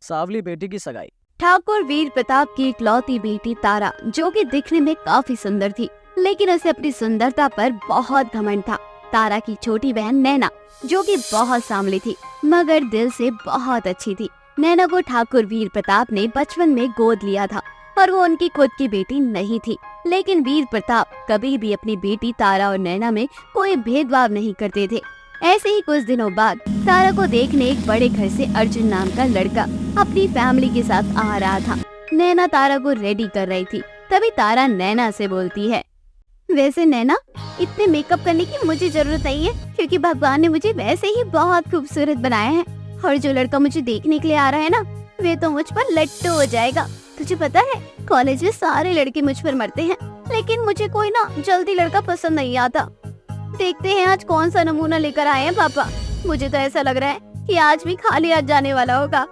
सावली बेटी की सगाई। ठाकुर वीर प्रताप की इकलौती बेटी तारा, जो कि दिखने में काफी सुंदर थी, लेकिन उसे अपनी सुंदरता पर बहुत घमंड था। तारा की छोटी बहन नैना, जो कि बहुत सांवली थी मगर दिल से बहुत अच्छी थी। नैना को ठाकुर वीर प्रताप ने बचपन में गोद लिया था और वो उनकी खुद की बेटी नहीं थी। लेकिन वीर प्रताप कभी भी अपनी बेटी तारा और नैना में कोई भेदभाव नहीं करते थे। ऐसे ही कुछ दिनों बाद तारा को देखने एक बड़े घर से अर्जुन नाम का लड़का अपनी फैमिली के साथ आ रहा था। नैना तारा को रेडी कर रही थी, तभी तारा नैना से बोलती है, वैसे नैना, इतने मेकअप करने की मुझे जरूरत नहीं है, क्योंकि भगवान ने मुझे वैसे ही बहुत खूबसूरत बनाया है। और जो लड़का मुझे देखने के लिए आ रहा है ना, वे तो मुझ पर लट्टू हो जाएगा। तुझे पता है, कॉलेज में सारे लड़के मुझ पर मरते हैं, लेकिन मुझे कोई ना जल्दी लड़का पसंद नहीं आता। देखते हैं आज कौन सा नमूना लेकर आए हैं पापा। मुझे तो ऐसा लग रहा है कि आज भी खाली हाथ जाने वाला होगा।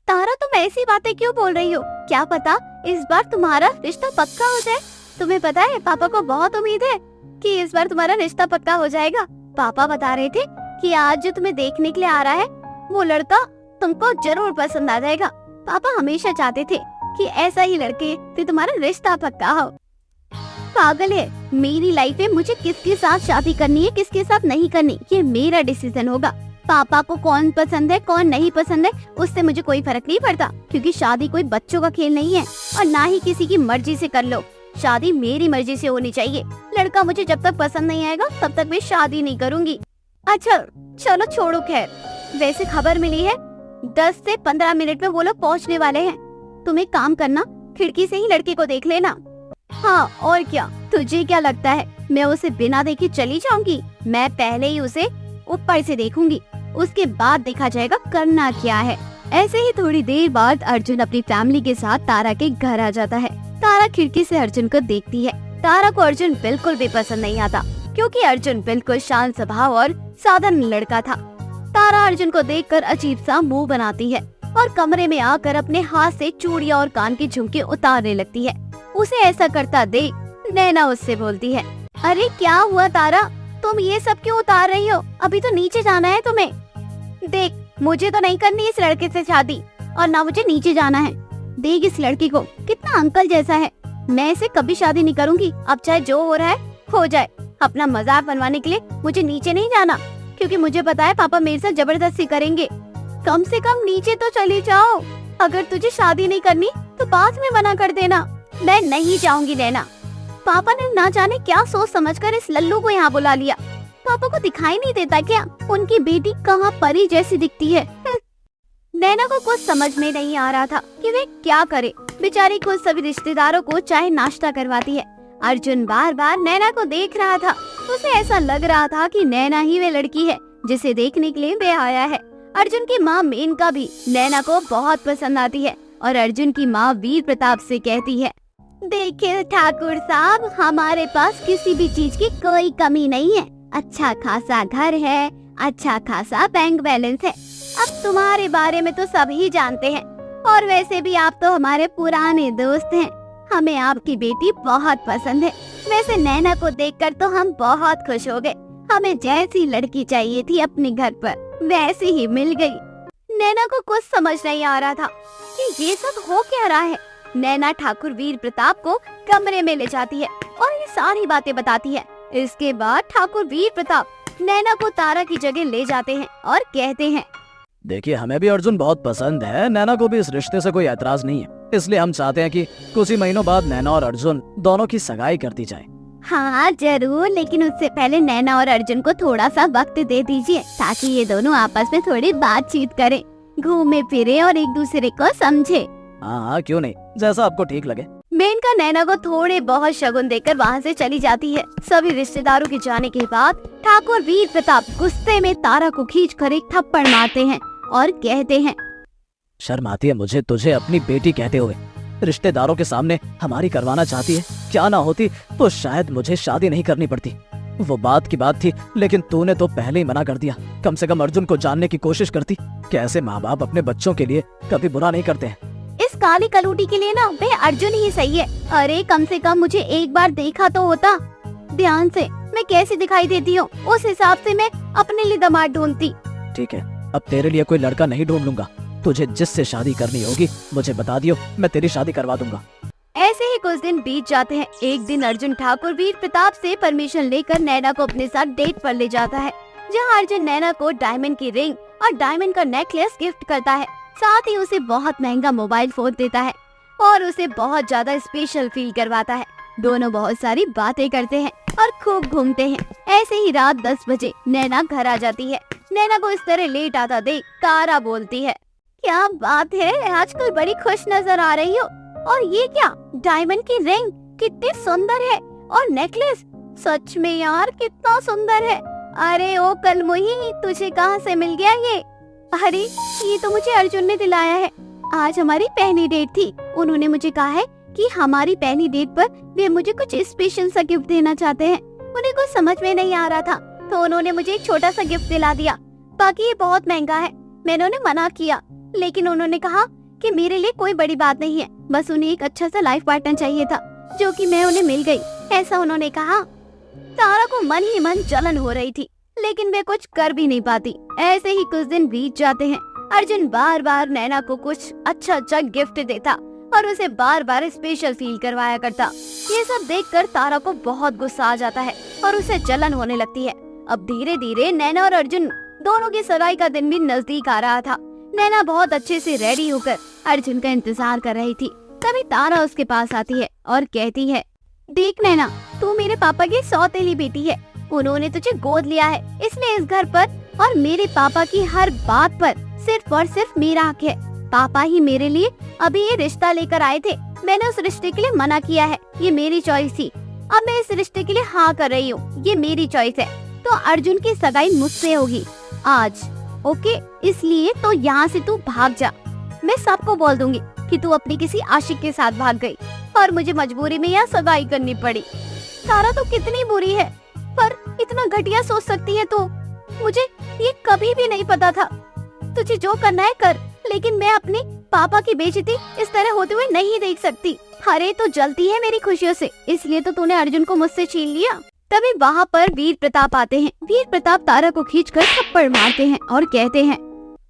तारा, तुम ऐसी बातें क्यों बोल रही हो? क्या पता इस बार तुम्हारा रिश्ता पक्का हो जाए। तुम्हें पता है, पापा को बहुत उम्मीद है कि इस बार तुम्हारा रिश्ता पक्का हो जाएगा। पापा बता रहे थे कि आज जो तुम्हें देखने के लिए आ रहा है, वो लड़का तुमको जरूर पसंद आ जाएगा। पापा हमेशा चाहते थे कि ऐसा ही लड़के से तुम्हारा रिश्ता पक्का हो। पागल है, मेरी लाइफ में मुझे किसके साथ शादी करनी है, किसके साथ नहीं करनी, ये मेरा डिसीजन होगा। पापा को कौन पसंद है कौन नहीं पसंद है, उससे मुझे कोई फर्क नहीं पड़ता, क्योंकि शादी कोई बच्चों का खेल नहीं है और ना ही किसी की मर्जी से कर लो। शादी मेरी मर्जी से होनी चाहिए। लड़का मुझे जब तक पसंद नहीं आएगा तब तक मैं शादी नहीं करूंगी। अच्छा चलो छोड़ो, खैर वैसे खबर मिली है 10 से 15 मिनट में वो लोग पहुँचने वाले हैं। तुम एक काम करना, खिड़की से ही लड़के को देख लेना। हाँ और क्या, तुझे क्या लगता है मैं उसे बिना देखे चली जाऊंगी? मैं पहले ही उसे ऊपर से देखूंगी, उसके बाद देखा जाएगा करना क्या है। ऐसे ही थोड़ी देर बाद अर्जुन अपनी फैमिली के साथ तारा के घर आ जाता है। तारा खिड़की से अर्जुन को देखती है। तारा को अर्जुन बिल्कुल भी पसंद नहीं आता, क्योंकि अर्जुन बिल्कुल शांत स्वभाव और साधारण लड़का था। तारा अर्जुन को देखकर अजीब सा मुंह बनाती है और कमरे में आकर अपने हाथ से चूड़ियां और कान के झुमके उतारने लगती है। उसे ऐसा करता देख नैना उससे बोलती है, अरे क्या हुआ तारा, तुम ये सब क्यों उतार रही हो? अभी तो नीचे जाना है तुम्हें। देख, मुझे तो नहीं करनी इस लड़के से शादी, और ना मुझे नीचे जाना है। देख इस लड़की को, कितना अंकल जैसा है। मैं इसे कभी शादी नहीं करूंगी। अब चाहे जो हो रहा है हो जाए। अपना मजाक बनवाने के लिए मुझे नीचे नहीं जाना, क्योंकि मुझे पता है पापा मेरे साथ जबरदस्ती करेंगे। कम से कम नीचे तो चली जाओ। अगर तुझे शादी नहीं करनी तो बाद में मना कर देना। मैं नहीं जाऊंगी नैना। पापा ने ना जाने क्या सोच समझकर इस लल्लू को यहाँ बुला लिया। पापा को दिखाई नहीं देता क्या उनकी बेटी कहाँ परी जैसी दिखती है? नैना को कुछ समझ में नहीं आ रहा था कि वे क्या करे। बेचारी खुद सभी रिश्तेदारों को चाय नाश्ता करवाती है। अर्जुन बार बार नैना को देख रहा था। उसे ऐसा लग रहा था कि नैना ही वे लड़की है जिसे देखने के लिए वे आया है। अर्जुन की माँ मेनका भी नैना को बहुत पसंद आती है और अर्जुन की माँ वीर प्रताप से कहती है, देखिए ठाकुर साहब, हमारे पास किसी भी चीज की कोई कमी नहीं है। अच्छा खासा घर है, अच्छा खासा बैंक बैलेंस है। अब तुम्हारे बारे में तो सभी जानते हैं, और वैसे भी आप तो हमारे पुराने दोस्त हैं। हमें आपकी बेटी बहुत पसंद है। वैसे नैना को देखकर तो हम बहुत खुश हो गए। हमें जैसी लड़की चाहिए थी अपने घर पर, वैसी ही मिल गई। नैना को कुछ समझ नहीं आ रहा था कि ये सब हो क्या रहा है। नैना ठाकुर वीर प्रताप को कमरे में ले जाती है और ये सारी बातें बताती है। इसके बाद ठाकुर वीर प्रताप नैना को तारा की जगह ले जाते हैं और कहते हैं, देखिए हमें भी अर्जुन बहुत पसंद है, नैना को भी इस रिश्ते से कोई ऐतराज नहीं है, इसलिए हम चाहते हैं कि कुछ ही महीनों बाद नैना और अर्जुन दोनों की सगाई कर दी जाए। हाँ जरूर, लेकिन उससे पहले नैना और अर्जुन को थोड़ा सा वक्त दे दीजिए, ताकि ये दोनों आपस में थोड़ी बातचीत करें, घूमे फिरे और एक दूसरे को समझे। हाँ क्यों नहीं, जैसा आपको ठीक लगे। मेनका नैना को थोड़े बहुत शगुन देकर वहाँ से चली जाती है। सभी रिश्तेदारों के जाने के बाद ठाकुर वीर प्रताप गुस्से में तारा को खींचकर एक थप्पड़ मारते हैं और कहते हैं, शर्म आती है मुझे तुझे अपनी बेटी कहते हुए। रिश्तेदारों के सामने हमारी करवाना चाहती है। क्या ना होती तो शायद मुझे शादी नहीं करनी पड़ती। वो बात की बात थी, लेकिन तूने तो पहले ही मना कर दिया। कम से कम अर्जुन को जानने की कोशिश करती। कैसे माँ बाप अपने बच्चों के लिए कभी बुरा नहीं करते हैं। इस काली कलूटी के लिए ना वे अर्जुन ही सही है। अरे कम से कम मुझे एक बार देखा तो होता ध्यान से, मैं कैसी दिखाई देती हूँ, उस हिसाब से मैं अपने लिए दामाद ढूंढती। ठीक है, अब तेरे लिए कोई लड़का नहीं ढूंढ लूंगा, तुझे जिससे शादी करनी होगी मुझे बता दियो, मैं तेरी शादी करवा दूंगा। ऐसे ही कुछ दिन बीत जाते हैं। एक दिन अर्जुन ठाकुर वीर प्रताप से परमिशन लेकर नैना को अपने साथ डेट पर ले जाता है, जहां अर्जुन नैना को डायमंड की रिंग और डायमंड का नेकलेस गिफ्ट करता है। साथ ही उसे बहुत महंगा मोबाइल फोन देता है और उसे बहुत ज्यादा स्पेशल फील करवाता है। दोनों बहुत सारी बातें करते हैं और खूब घूमते हैं। ऐसे ही रात 10 बजे नैना घर आ जाती है। नैना को इस तरह लेट आता देख तारा बोलती है, क्या बात है, आजकल बड़ी खुश नजर आ रही हो। और ये क्या, डायमंड की रिंग कितनी सुंदर है, और नेकलेस सच में यार कितना सुंदर है। अरे ओ कलमुही, तुझे कहाँ से मिल गया ये? अरे ये तो मुझे अर्जुन ने दिलाया है। आज हमारी पहली डेट थी। उन्होंने मुझे कहा है कि हमारी पहली डेट पर वे मुझे कुछ स्पेशल सा गिफ्ट देना चाहते हैं। उन्हें कुछ समझ में नहीं आ रहा था, तो उन्होंने मुझे एक छोटा सा गिफ्ट दिला दिया। बाकी ये बहुत महंगा है। मैंने उन्हें मना किया, लेकिन उन्होंने कहा कि मेरे लिए कोई बड़ी बात नहीं है, बस उन्हें एक अच्छा सा लाइफ पार्टनर चाहिए था, जो कि मैं उन्हें मिल गई, ऐसा उन्होंने कहा। तारा को मन ही मन जलन हो रही थी, लेकिन वे कुछ कर भी नहीं पाती। ऐसे ही कुछ दिन बीत जाते हैं। अर्जुन बार बार नैना को कुछ अच्छा अच्छा गिफ्ट देता और उसे बार बार स्पेशल फील करवाया करता। ये सब देखकर तारा को बहुत गुस्सा आ जाता है और उसे जलन होने लगती है। अब धीरे धीरे नैना और अर्जुन दोनों की सगाई का दिन भी नजदीक आ रहा था। नैना बहुत अच्छे से रेडी होकर अर्जुन का इंतजार कर रही थी। तभी तारा उसके पास आती है और कहती है, देख नैना, तू मेरे पापा की सौतेली बेटी है। उन्होंने तुझे गोद लिया है, इसलिए इस घर पर और मेरे पापा की हर बात पर सिर्फ और सिर्फ मेरा हक है। पापा ही मेरे लिए अभी ये रिश्ता लेकर आए थे। मैंने उस रिश्ते के लिए मना किया है, ये मेरी चॉइस थी। अब मैं इस रिश्ते के लिए हाँ कर रही हूँ, ये मेरी चॉइस है। तो अर्जुन की सगाई मुझसे होगी आज, ओके? इसलिए तो यहाँ से तू भाग जा। मैं सबको बोल दूंगी कि तू अपनी किसी आशिक के साथ भाग गई और मुझे मजबूरी में यहाँ सगाई करनी पड़ी। तारा तो कितनी बुरी है, पर इतना घटिया सोच सकती है तो मुझे ये कभी भी नहीं पता था। तुझे जो करना है कर, लेकिन मैं अपने पापा की बेइज्जती इस तरह होते हुए नहीं देख सकती। अरे तो जलती है मेरी खुशियों से, इसलिए तो तूने अर्जुन को मुझसे छीन लिया। तभी वहाँ पर वीर प्रताप आते हैं। वीर प्रताप तारा को खींचकर थप्पड़ मारते हैं और कहते हैं,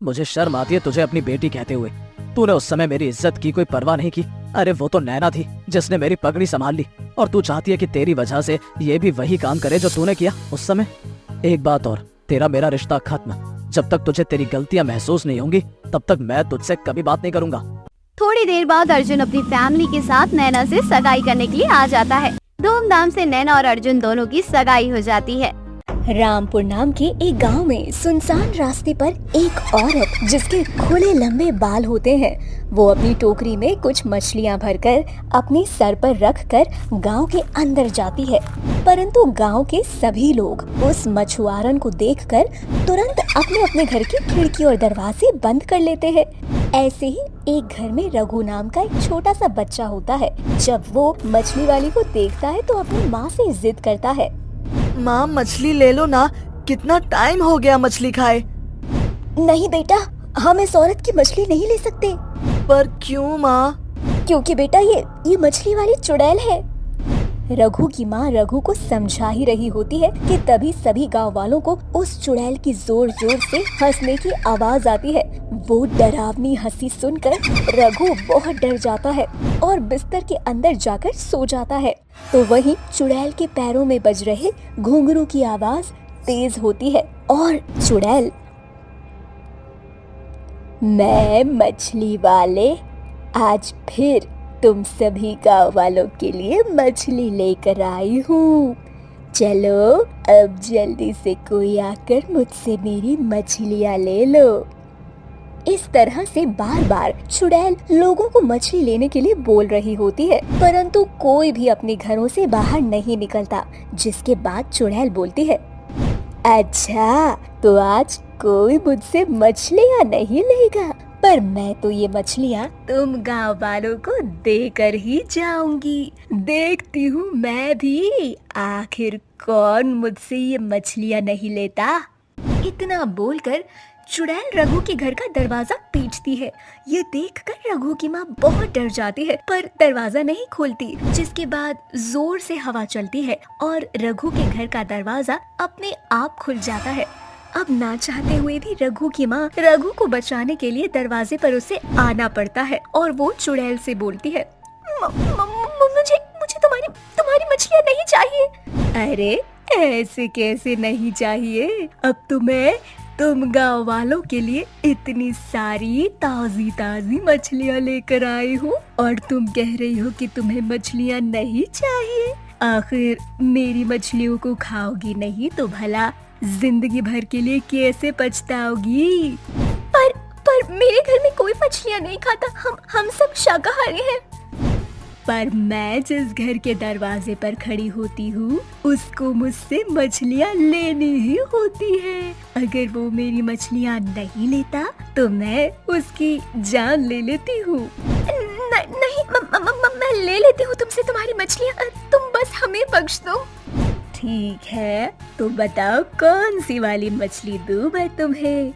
मुझे शर्म आती है तुझे अपनी बेटी कहते हुए। तूने उस समय मेरी इज्जत की कोई परवाह नहीं की। अरे वो तो नैना थी जिसने मेरी पगड़ी संभाल ली, और तू चाहती है कि तेरी वजह से ये भी वही काम करे जो तूने किया उस समय। एक बात और, तेरा मेरा रिश्ता खत्म। जब तक तुझे तेरी गलतियां महसूस नहीं होंगी तब तक मैं तुझसे कभी बात नहीं करूंगा। थोड़ी देर बाद अर्जुन अपनी फैमिली के साथ नैना से सगाई करने के लिए आ जाता है। धूमधाम से नैना और अर्जुन दोनों की सगाई हो जाती है। रामपुर नाम के एक गांव में सुनसान रास्ते पर एक औरत जिसके खुले लंबे बाल होते हैं, वो अपनी टोकरी में कुछ मछलियां भरकर अपने सर पर रखकर गांव के अंदर जाती है। परंतु गांव के सभी लोग उस मछुआरन को देखकर तुरंत अपने अपने घर की खिड़की और दरवाजे बंद कर लेते हैं। ऐसे ही एक घर में रघु नाम का एक छोटा सा बच्चा होता है। जब वो मछली वाली को देखता है तो अपनी माँ से जिद करता है, माँ मछली ले लो ना, कितना टाइम हो गया मछली खाए। नहीं बेटा, हम इस औरत की मछली नहीं ले सकते। पर क्यों माँ? क्योंकि बेटा ये मछली वाली चुड़ैल है। रघु की माँ रघु को समझा ही रही होती है कि तभी सभी गांव वालों को उस चुड़ैल की जोर जोर से हंसने की आवाज आती है। वो डरावनी हंसी सुनकर रघु बहुत डर जाता है और बिस्तर के अंदर जाकर सो जाता है। तो वहीं चुड़ैल के पैरों में बज रहे घुंघरू की आवाज तेज होती है और चुड़ैल, मैं मछली वाले आज फिर तुम सभी गाँव वालों के लिए मछली लेकर आई हूँ। चलो अब जल्दी से कोई आकर मुझसे मेरी मछलियाँ ले लो। इस तरह से बार बार चुड़ैल लोगों को मछली लेने के लिए बोल रही होती है, परंतु कोई भी अपने घरों से बाहर नहीं निकलता। जिसके बाद चुड़ैल बोलती है, अच्छा तो आज कोई मुझसे मछलियाँ नहीं लेगा, पर मैं तो ये मछलियाँ तुम गांव वालों को देकर ही जाऊंगी। देखती हूँ मैं भी आखिर कौन मुझसे ये मछलियाँ नहीं लेता। इतना बोलकर चुड़ैल रघु के घर का दरवाजा पीटती है। ये देखकर रघु की माँ बहुत डर जाती है, पर दरवाजा नहीं खोलती। जिसके बाद जोर से हवा चलती है और रघु के घर का दरवाजा अपने आप खुल जाता है। अब ना चाहते हुए भी रघु की माँ रघु को बचाने के लिए दरवाजे पर उसे आना पड़ता है और वो चुड़ैल से बोलती है, मुझे मुझे तुम्हारी मछलियाँ नहीं चाहिए। अरे ऐसे कैसे नहीं चाहिए, अब तुम गाँव वालों के लिए इतनी सारी ताजी ताजी मछलियाँ लेकर आई हूँ और तुम कह रही हो कि तुम्हें मछलियाँ नहीं चाहिए। आखिर मेरी मछलियों को खाओगी नहीं तो भला जिंदगी भर के लिए कैसे पछताओगी। पर मेरे घर में कोई मछलियाँ नहीं खाता, हम सब शाकाहारी हैं। पर मैं जिस घर के दरवाजे पर खड़ी होती हूँ उसको मुझसे मछलियाँ लेनी ही होती है। अगर वो मेरी मछलियाँ नहीं लेता तो मैं उसकी जान ले लेती हूँ। नहीं मैं ले लेती हूँ तुमसे तुम्हारी मछलियाँ, तुम बस हमें बख्श दो। ठीक है, तो बताओ कौन सी वाली मछली दूँ मैं तुम्हें?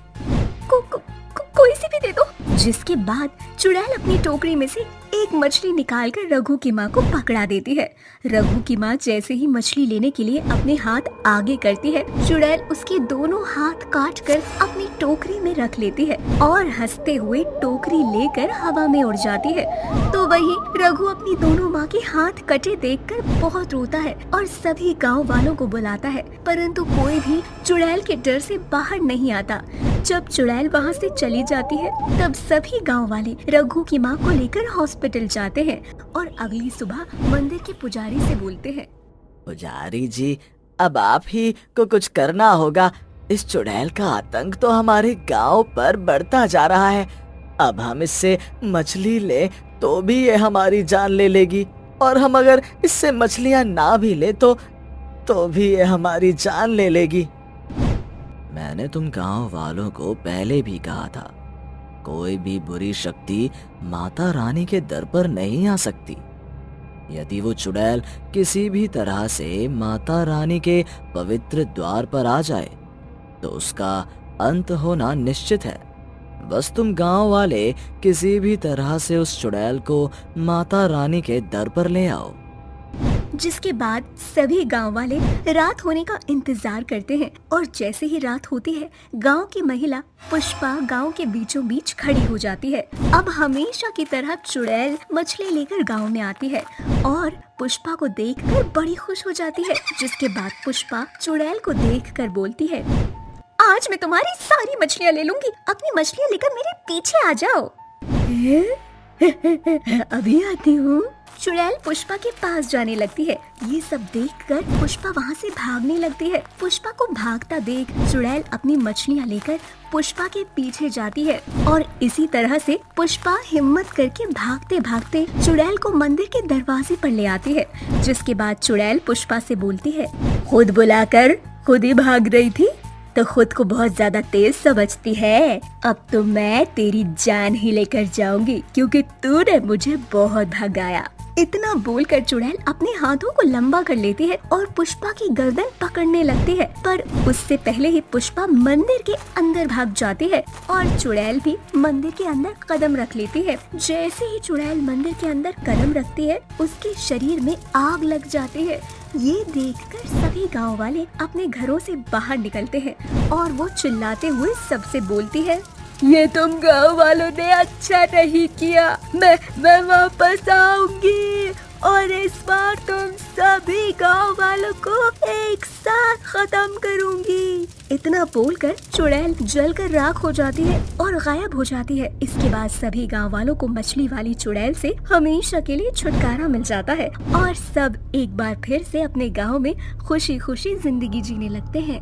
कोई सी भी दे दो। जिसके बाद चुड़ैल अपनी टोकरी में से एक मछली निकालकर रघु की माँ को पकड़ा देती है। रघु की माँ जैसे ही मछली लेने के लिए अपने हाथ आगे करती है, चुड़ैल उसके दोनों हाथ काट कर अपनी टोकरी में रख लेती है और हंसते हुए टोकरी लेकर हवा में उड़ जाती है। तो वही रघु अपनी दोनों माँ के हाथ कटे देखकर बहुत रोता है और सभी गाँव वालों को बुलाता है, परंतु कोई भी चुड़ैल के डर से बाहर नहीं आता। जब चुड़ैल वहाँ से चली जाती है तब सभी गांव वाले रघु की माँ को लेकर हॉस्पिटल जाते हैं और अगली सुबह मंदिर के पुजारी से बोलते हैं, पुजारी जी, अब आप ही को कुछ करना होगा। इस चुड़ैल का आतंक तो हमारे गांव पर बढ़ता जा रहा है। अब हम इससे मछली ले तो भी ये हमारी जान ले लेगी और हम अगर इससे मछलियां ना भी ले तो भी ये हमारी जान ले लेगी। मैंने तुम गांव वालों को पहले भी कहा था, कोई भी बुरी शक्ति माता रानी के दर पर नहीं आ सकती। यदि वो चुड़ैल किसी भी तरह से माता रानी के पवित्र द्वार पर आ जाए तो उसका अंत होना निश्चित है। बस तुम गांव वाले किसी भी तरह से उस चुड़ैल को माता रानी के दर पर ले आओ। जिसके बाद सभी गांव वाले रात होने का इंतजार करते हैं और जैसे ही रात होती है गांव की महिला पुष्पा गांव के बीचों बीच खड़ी हो जाती है। अब हमेशा की तरह चुड़ैल मछली लेकर गांव में आती है और पुष्पा को देखकर बड़ी खुश हो जाती है। जिसके बाद पुष्पा चुड़ैल को देखकर बोलती है, आज मैं तुम्हारी सारी मछलियाँ ले लूंगी, अपनी मछलियाँ लेकर मेरे पीछे आ जाओ। अभी आती हूँ। चुड़ैल पुष्पा के पास जाने लगती है। ये सब देखकर पुष्पा वहाँ से भागने लगती है। पुष्पा को भागता देख चुड़ैल अपनी मछलियाँ लेकर पुष्पा के पीछे जाती है और इसी तरह से पुष्पा हिम्मत करके भागते भागते चुड़ैल को मंदिर के दरवाजे पर ले आती है। जिसके बाद चुड़ैल पुष्पा से बोलती है, खुद बुलाकर खुद ही भाग रही थी तो खुद को बहुत ज्यादा तेज समझती है। अब तो मैं तेरी जान ही लेकर जाऊंगी क्योंकि तूने मुझे बहुत भगाया। इतना बोलकर चुड़ैल अपने हाथों को लंबा कर लेती है और पुष्पा की गर्दन पकड़ने लगती है, पर उससे पहले ही पुष्पा मंदिर के अंदर भाग जाती है और चुड़ैल भी मंदिर के अंदर कदम रख लेती है। जैसे ही चुड़ैल मंदिर के अंदर कदम रखती है उसके शरीर में आग लग जाती है। ये देखकर सभी गांव वाले अपने घरों से बाहर निकलते हैं और वो चिल्लाते हुए सबसे बोलती है, ये तुम गांव वालों ने अच्छा नहीं किया। मैं वापस आऊंगी और इस बार तुम सभी गांव वालों को एक साथ खत्म करूंगी। इतना बोलकर चुड़ैल जलकर राख हो जाती है और गायब हो जाती है। इसके बाद सभी गांव वालों को मछली वाली चुड़ैल से हमेशा के लिए छुटकारा मिल जाता है और सब एक बार फिर से अपने गांव में खुशी खुशी जिंदगी जीने लगते हैं।